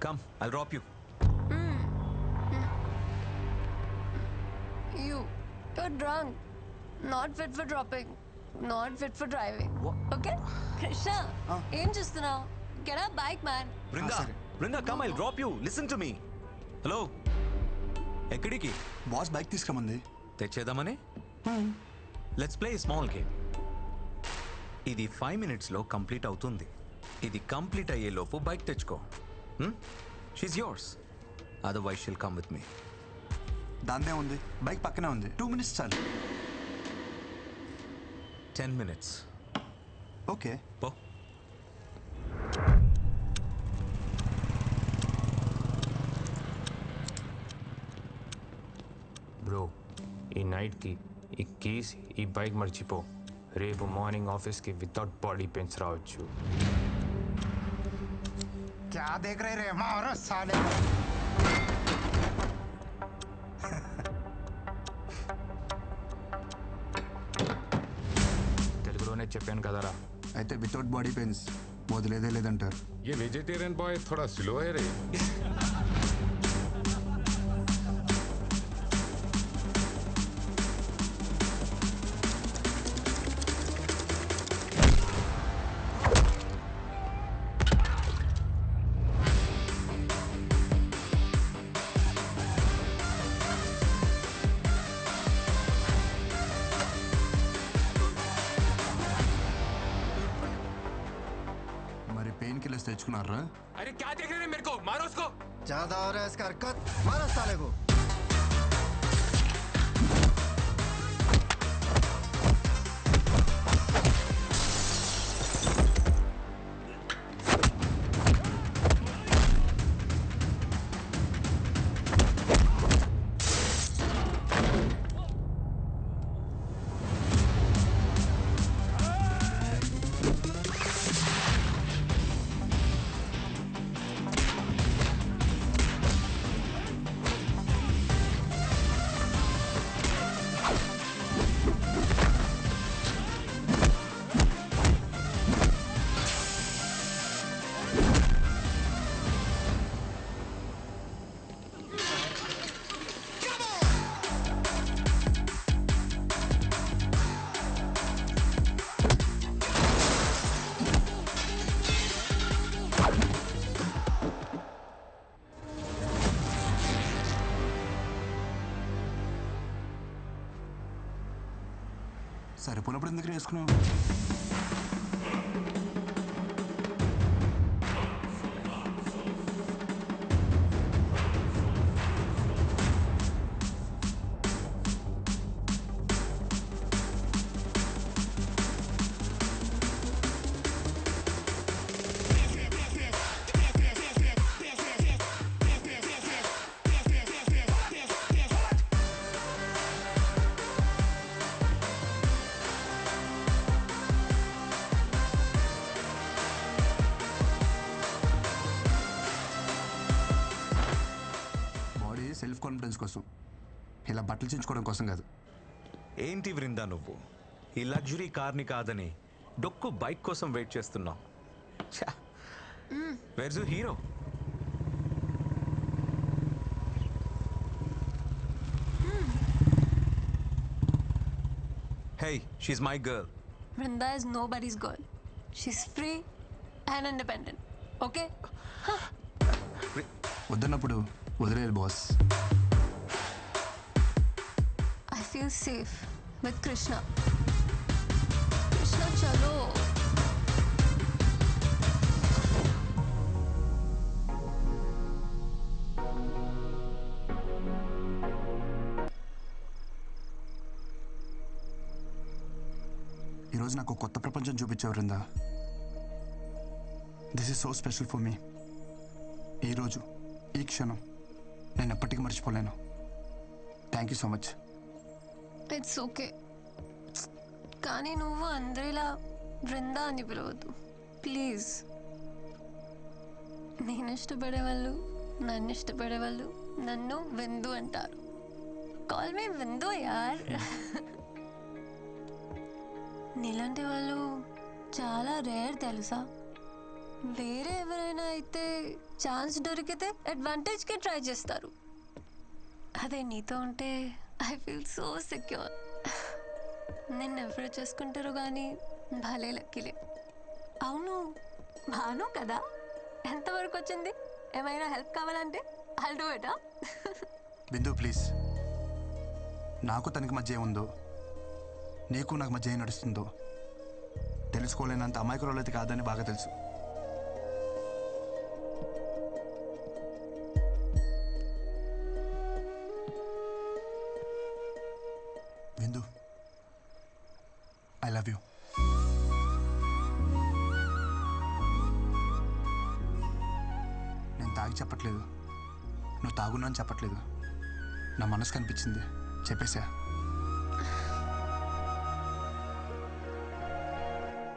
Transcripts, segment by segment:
Come, I'll drop you. You're drunk. Not fit for dropping. Not fit for driving. What? Okay? Krishna, ఏం చూస్తున్నావు? Get a bike, man. Brinda, come, I'll drop you. Listen to me. Hello. ఎక్కడికి? Boss bike తీసుకురమంది. తెచ్చేద్దామని? Let's play small game. ఇది 5 minutesలో complete అవుతుంది. ఇది complete అయ్యేలోపు bike తెచ్చుకో. She's yours. Otherwise she'll come with me. దాందే ఉంది, బైక్ పక్కనే ఉంది. 2 minutes చాలు. 10 minutes. ఓకే పో. బ్రో, ఈ నైట్కి ఈ కీస్ ఈ బైక్ మర్చిపో. రేపు మార్నింగ్ ఆఫీస్కి వితౌట్ బాడీ పెయిన్స్ రావచ్చు. क्या देख रहे रे मारो साले. తెలుగులోనే చెప్పాను కదరా. అయితే వితౌట్ బాడీ పెయిన్స్ వదిలేదే లేదంటారు. ये वेजिटेरियन बॉय थोड़ा स्लो है रे. మరి పెయిన్ కిల్లర్స్ తెచ్చుకున్నారా? अरे क्या देख रहे हैं मेरे को? मारो उसको. ज्यादा हो रहा है इसका हरकत. मारो साले को. సరిపోయినప్పుడు ఎందుకు వేసుకున్నావు? సెల్ఫ్ కాన్ఫిడెన్స్ కోసం, ఇలా బట్టలు చించుకోవడం కోసం కాదు. ఏంటి వృందా నువ్వు ఈ లగ్జరీ కార్ని కాదని డొక్కు బైక్ కోసం వెయిట్ చేస్తున్నావు? Where's your hero? Hey, she's my girl. Vrinda is nobody's girl. She's free and independent. Okay? వద్దన్నప్పుడు వదిలేదు boss. I feel safe with Krishna. Krishna, chalo. ఈరోజు నాకు కొత్త ప్రపంచం చూపించావు Vrinda. This is so special for me. ఈరోజు ఈ క్షణం నేను ఎప్పటికీ మర్చిపోలేను. Thank you so much. It's okay. కానీ నువ్వు అందరిలా బృందా అని పిలవద్దు ప్లీజ్. నేను ఇష్టపడే వాళ్ళు, నన్ను ఇష్టపడే వాళ్ళు నన్ను విందు అంటారు. కాల్ మీ విందు యార్. నీలాంటి వాళ్ళు చాలా రేర్ తెలుసా. వేరే ఎవరైనా అయితే ఛాన్స్ దొరికితే అడ్వాంటేజ్కి ట్రై చేస్తారు. అదే నీతో ఉంటే ఐ ఫీల్ సో సెక్యూర్. నిన్ను ఎవరు చేసుకుంటారు కానీ భలే లక్కీలే. అవును, భాను కదా, ఎంతవరకు వచ్చింది? ఏమైనా హెల్ప్ కావాలంటే I'll do it. Bindu please, నాకు తనకి మధ్య ఏముందో, నీకు నాకు మధ్య ఏం నడుస్తుందో తెలుసుకోలేనంత అమాయకురాలు అయితే కాదని బాగా తెలుసు. బిందు, ఐ లవ్ యూ. నేను తాగి చెప్పట్లేదు, నువ్వు తాగున్నా అని చెప్పట్లేదు. నా మనసు కనిపించింది, చెప్పేశా.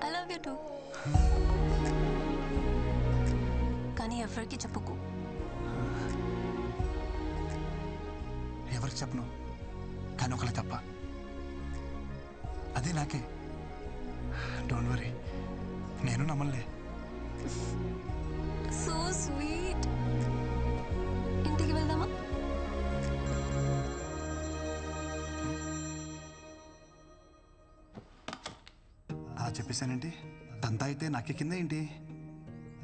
I love you too. కానీ ఎవరికి చెప్పుకో. ఎవరికి చెప్పను, కానీ ఒకళ్ళ తప్ప. అదే నాకే. డోంట్ వరీ, నేను నమ్మలే. So sweet. ఇంటికి వెళ్దామా? చెప్పేశానండి. తంతా అయితే నాకే కింద ఏంటి?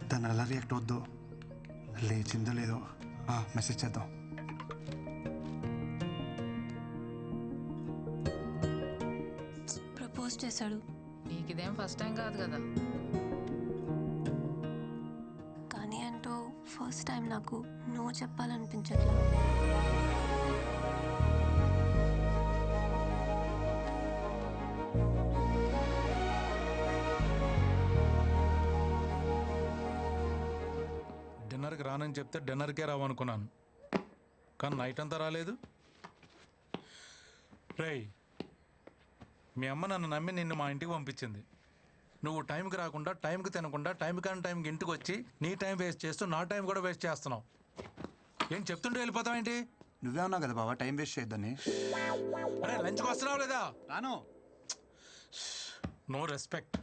తను ఎలా రియాక్ట్ అవుద్దో, లేచిందో లేదో మెసేజ్ చేద్దాం. ప్రపోజ్ చేశాడు. నీకు ఇదేం ఫస్ట్ టైం కాదు కదా. కానీ అంటూ ఫస్ట్ టైం నాకు నువ్వు చెప్పాలనిపించట్లా. డిన్నర్కి రానని చెప్తే డిన్నర్కే రావనుకున్నాను, కానీ నైట్ అంతా రాలేదు. రేయ్, మీ అమ్మ నన్ను నమ్మి నిన్ను మా ఇంటికి పంపించింది. నువ్వు టైంకి రాకుండా, టైంకి తినకుండా, టైంకి ఇంటికి వచ్చి నీ టైం వేస్ట్ చేస్తూ నా టైం కూడా వేస్ట్ చేస్తున్నావు. ఏం చెప్తుంటే వెళ్ళిపోతావేంటి? నువ్వే ఉన్నావు కదా బాబా టైం వేస్ట్ చేయొద్దని. అరే లంచ్కి వస్తున్నావు లేదా? రాను. No respect.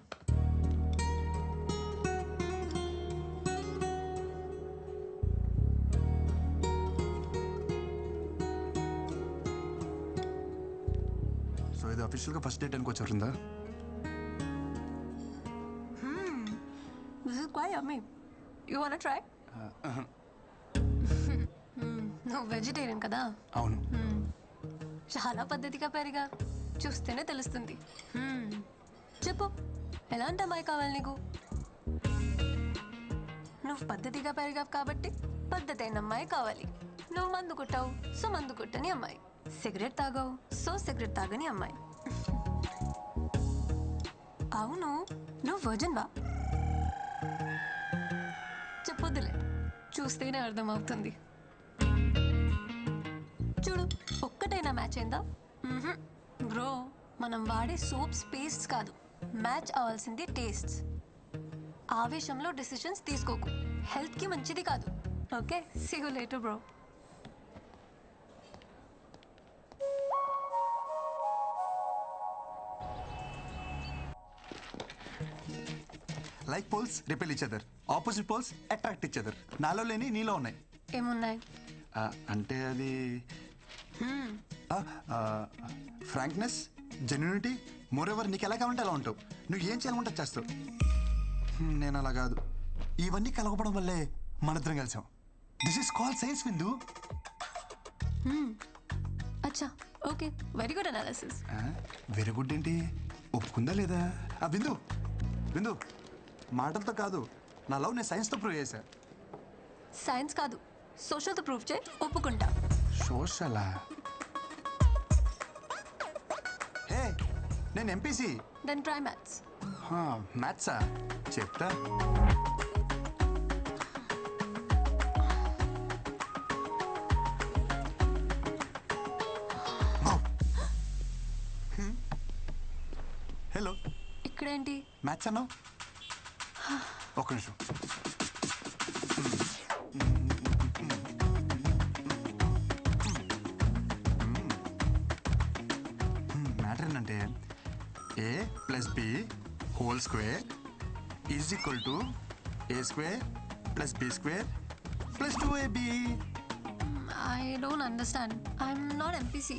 సో ఇది అఫీషియల్గా ఫస్ట్ డేట్ అనుకోవచ్చు వరుందా? This is quite yummy. You wanna try? నువ్వు వెజిటేరియన్ కదా? అవును. చాలా పద్ధతిగా పెరిగా, చూస్తేనే తెలుస్తుంది. చెప్పు, ఎలాంటి అమ్మాయి కావాలి నీకు? నువ్వు పద్ధతిగా పెరిగావు కాబట్టి పద్ధతి అయిన అమ్మాయి కావాలి. నువ్వు మందు కొట్టావు, సో మందు కొట్టని అమ్మాయి. సిగరెట్ తాగావు, సో సిగరెట్ తాగని అమ్మాయి. అవును, నువ్వు వర్జిన్ వా? చెప్పొద్దులే, చూస్తేనే అర్థమవుతుంది. చూడు, ఒక్కటైనా మ్యాచ్ అయిందా? బ్రో, మనం వాడే సోప్స్ పేస్ట్స్ కాదు, మ్యాచ్ అవ్వాల్సింది టేస్ట్స్. ఆవేశంలో డెసిషన్స్ తీసుకోకు, హెల్త్కి మంచిది కాదు. Okay, see you later bro. Like poles repel each other, opposite poles attract each other. నాలో లేని నీలో ఉన్నాయి. ఏమున్నాయి? అంటే అది ఫ్రాంక్నెస్, జెన్యూనిటీ. మోర్ ఎవర్ నీకు ఎలా కావాలంటే అలా ఉంటావు. నువ్వు ఏం చేయాలంటే చేస్తావు. నేను అలా కాదు. ఇవన్నీ కలగపడం వల్లే మనిద్దరం కలిసాం. దిస్ ఈస్ కాల్ సైన్స్ బిందు. అచ్చా, okay, very good analysis. Very good ఏంటి? ఒప్పుకుందా లేదా? బిందు బిందు, మాటలతో కాదు, నా లవ్ నేను సైన్స్తో ప్రూవ్ చేశా. సైన్స్ కాదు, సోషల్తో ప్రూఫ్ చేయి, ఒప్పుకుంటా. సోషలా? హే, నేను ఎంపీసీ. Then try maths. మ్యాథ్సా? చెప్తా. హలో, ఇక్కడేంటి? మ్యాథ్స్ అన్నావు? ఒక్క నిమిషం. మ్యాటర్ ఏంటంటే A + B² is equal to A square plus B square plus 2AB. I don't understand. I'm not MPC.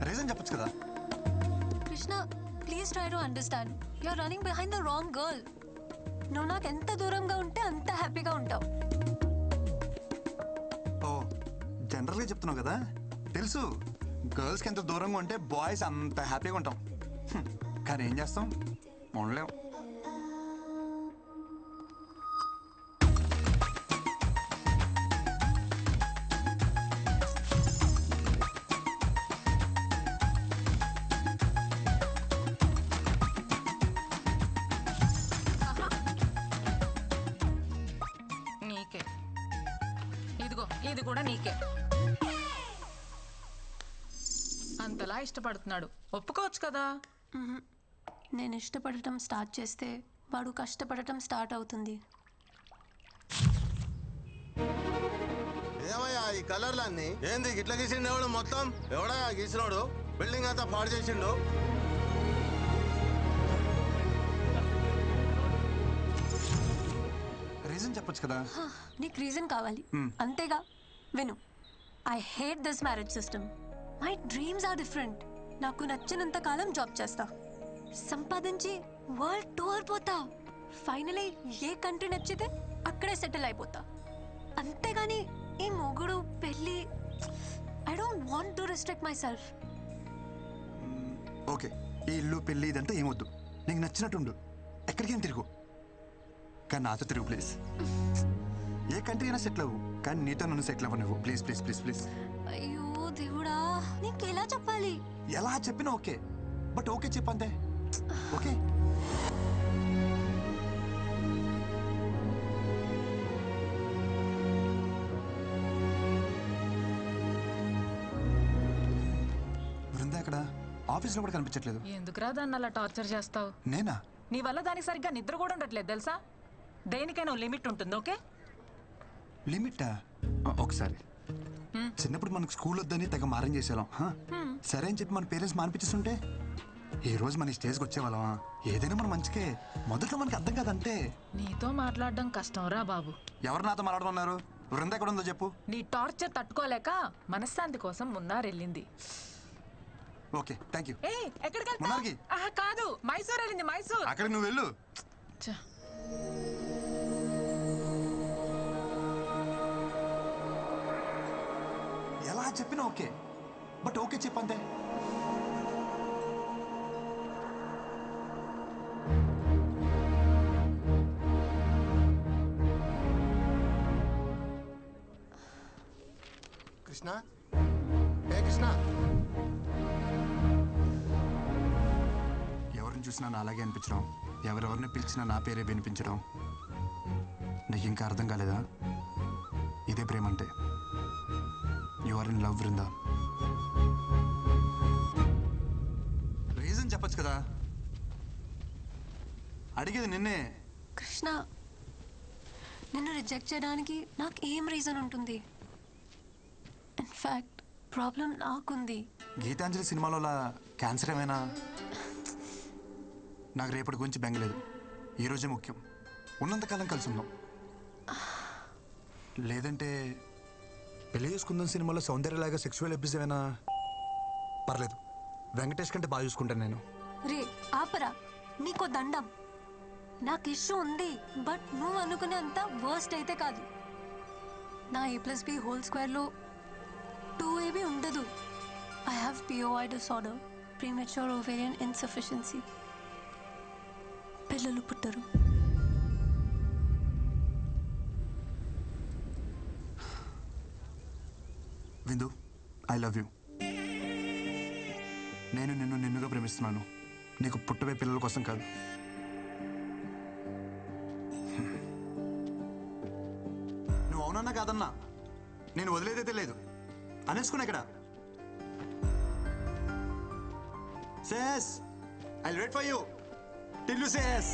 Reason చెప్పొచ్చు కదా. Krishna, please try to understand. You're running behind the wrong girl. నువ్వు నాకు ఎంత దూరంగా ఉంటే అంత హ్యాపీగా ఉంటావు. ఓ జనరల్గా చెప్తున్నావు కదా, తెలుసు గర్ల్స్కి ఎంత దూరంగా ఉంటే బాయ్స్ అంత హ్యాపీగా ఉంటాం. కానీ ఏం చేస్తాం, ఉండలేం. నీకే ఇదిగో ఇది కూడా నీకే. అంతలా ఇష్టపడుతున్నాడు, ఒప్పుకోవచ్చు కదా. నేను ఇష్టపడటం స్టార్ట్ చేస్తే వాడు కష్టపడటం స్టార్ట్ అవుతుంది. ఏమయ్యా ఈ కలర్లన్నీ ఏంది ఇట్లా గీసిండు? ఎవడు మొత్తం ఎవడా గీసినోడు? బిల్డింగ్ అంతా పాడు చేసిండు. రీజన్ చెప్పొచ్చు కదా. నీకు రీజన్ కావాలి అంతేగా. విను, I hate this marriage system. My dreams are different. నాకు నచ్చినంత కాలం జాబ్ చేస్తా, సంపాదించి వరల్డ్ టూర్ పోతా, ఫైనలీ ఏ కంట్రీ నచ్చితే అక్కడే సెటిల్ అయిపోతా. అంతేగాని ఈ మొగుడు పెళ్ళి, I don't want to restrict myself. Okay, ఈ ఇల్లు పెళ్ళి ఇదంతా ఏమొద్దు. నీకు నచ్చినట్టుండు, ఎక్కడికేం తిరుగు, కానీ నాతో తిరుగు ప్లీజ్. ఏ కంట్రీ అయినా సెటిల్ అవ్వు, కానీ నీతో నన్ను సెటిల్ అవ్వ నువ్వు ప్లీజ్ ప్లీజ్ ప్లీజ్ ప్లీజ్. అయ్యో దేవుడా, నీకు ఎలా చెప్పాలి? ఎలా చెప్పినా ఓకే, బట్ ఓకే చెప్పంతే. ఓకే బృందా అక్కడ ఆఫీస్లో కూడా కనిపించట్లేదు. ఎందుకురా దాన్ని అలా టార్చర్ చేస్తావు? నేనా? నీ వల్ల దానికి సరిగ్గా నిద్ర కూడా ఉండట్లేదు తెలుసా. దేనికైనా లిమిట్ ఉంటుంది. ఓకే, లిమిటా? ఒకసారి చిన్నప్పుడు మనకు స్కూల్ వద్దని తెగ మారం చేసేవాళ్ళం. సరే అని చెప్పి మన పేరెంట్స్ మానిపించేస్తుంటే ఈ రోజు మన స్టేజ్కి వచ్చేవాళ్ళమా? ఏదైనా మన మంచికే. మొదట్లో మనకి అర్థం కాదంటే. నీతో మాట్లాడడం కష్టం రా బాబు. ఎవరు నాతో మాట్లాడమన్నారు? బృంద ఎక్కడ ఉందో చెప్పు. నీ టార్చర్ తట్టుకోలేక మనశ్శాంతి కోసం మున్నారెళ్ళింది. Okay thank you. ఏ ఎక్కడికి మున్నార్కి? కాదు, మైసూర్ వెళ్ళింది. మైసూర్. అక్కడికి నువ్వు వెళ్ళు. ఎలా చెప్పినా ఓకే, బట్ ఓకే చెప్పంతే. కృష్ణ, ఏ కృష్ణ, ఎవరిని చూసినా నా అలాగే అనిపించడం, ఎవరెవరిని పిలిచినా నా పేరే వినిపించడం. నీకు ఇంకా అర్థం కాలేదా? ఇదే ప్రేమ అంటే. You are in love Brinda. Reason చెప్పచ్చు కదా. అడిగేది నిన్నే. కృష్ణ, నిన్ను రిజెక్ట్ చేయడానికి నాకు ఏం రీజన్ ఉంటుంది? ఇన్ఫ్యాక్ట్ ప్రాబ్లం నాకుంది. గీతాంజలి సినిమాలో క్యాన్సర్ ఏమైనా? నాకు రేపటి గురించి బెంగలేదు. ఈరోజే ముఖ్యం. ఉన్నంతకాలం కలిసి ఉందాం. లేదంటే పెళ్లి చేసుకుందాం సినిమాలో సౌందర్యలాగా సెక్సువల్ అబ్యూస్ ఏమైనా? పర్లేదు, వెంకటేష్ కంటే బాగా చూసుకుంటాను నేను. రే ఆపరా, నీకో దండం. నాకు ఇష్యూ ఉంది, బట్ నువ్వు అనుకునే అంత వర్స్ట్ అయితే కాదు. నా A+B² 2AB ఉండదు. I have POI disorder, premature ovarian insufficiency. పిల్లలు పుట్టరు. విందు, ఐ లవ్ యూ. నేను నిన్నుగా ప్రేమిస్తున్నాను. నీకు పుట్టబోయే పిల్లల కోసం కాదు. నువ్వు అవునన్నా కాదన్నా నేను వదిలేదైతే లేదు. అనేసుకున్నా ఇక్కడ. Says I wait for you till you says.